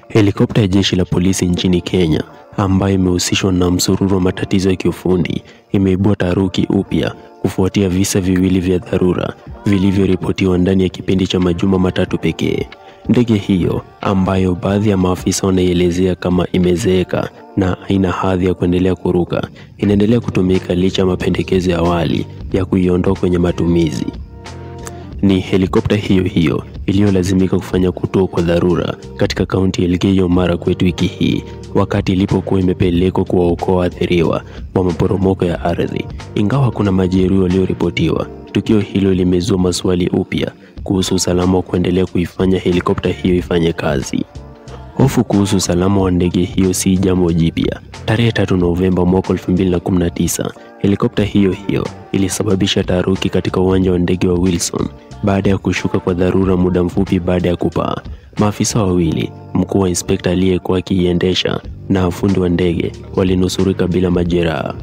Helikopta ya jeshi la polisi nchini Kenya ambayo imehusishwa na msururu wa matatizo ya kiufundi imeibua taharuki upya kufuatia visa viwili vya dharura vilivyoripotiwa ndani ya kipindi cha majuma matatu pekee. Ndege hiyo ambayo baadhi ya maafisa wanaielezea kama imezeeka na haina hadhi ya kuendelea kuruka, inaendelea kutumika licha ya mapendekezo ya awali ya kuiondoa kwenye matumizi. Ni helikopta hiyo hiyo iliyolazimika kufanya kutua kwa dharura katika kaunti ya Elgeyo Marakwet wiki hii wakati ilipokuwa imepelekwa kuwaokoa waathiriwa wa maporomoko ya ardhi. Ingawa kuna majeruhi walioripotiwa, tukio hilo limezua maswali upya kuhusu usalama wa kuendelea kuifanya helikopta hiyo ifanye kazi. Hofu kuhusu usalama wa ndege hiyo si jambo jipya. Tarehe 3 Novemba mwaka 2019, helikopta hiyo ilisababisha taharuki katika uwanja wa ndege wa Wilson baada ya kushuka kwa dharura muda mfupi baada ya kupaa. Maafisa wawili, mkuu wa inspekta aliyekuwa akiiendesha na fundi wa ndege, walinusurika bila majeraha.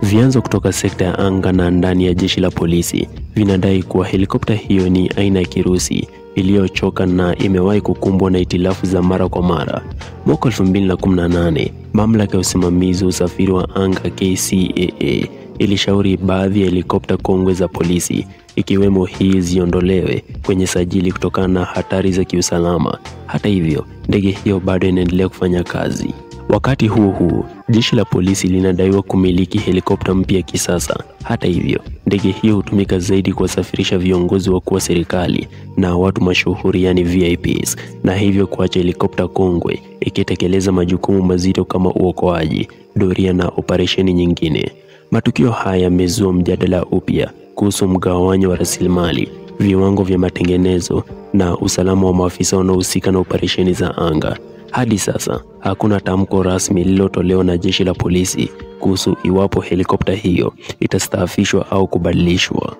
Vyanzo kutoka sekta ya anga na ndani ya jeshi la polisi vinadai kuwa helikopta hiyo ni aina ya Kirusi iliyochoka na imewahi kukumbwa na itilafu za mara kwa mara. Mwaka 2018, mamlaka ya usimamizi wa usafiri wa anga KCAA ilishauri baadhi ya helikopta kongwe za polisi ikiwemo hii ziondolewe kwenye sajili kutokana na hatari za kiusalama. Hata hivyo, ndege hiyo bado inaendelea kufanya kazi. Wakati huo, jeshi la polisi linadaiwa kumiliki helikopta mpya kisasa. Hata hivyo, ndege hiyo hutumika zaidi kuwasafirisha viongozi wakuu wa serikali na watu mashuhuri, yani VIPs, na hivyo kuacha helikopta kongwe ikitekeleza majukumu mazito kama uokoaji, doria na operesheni nyingine. Matukio haya yamezua mjadala upya kuhusu mgawanyo wa rasilimali, viwango vya matengenezo na usalama wa maafisa wanaohusika na operesheni za anga. Hadi sasa, hakuna tamko rasmi lililotolewa na jeshi la polisi kuhusu iwapo helikopta hiyo itastaafishwa au kubadilishwa.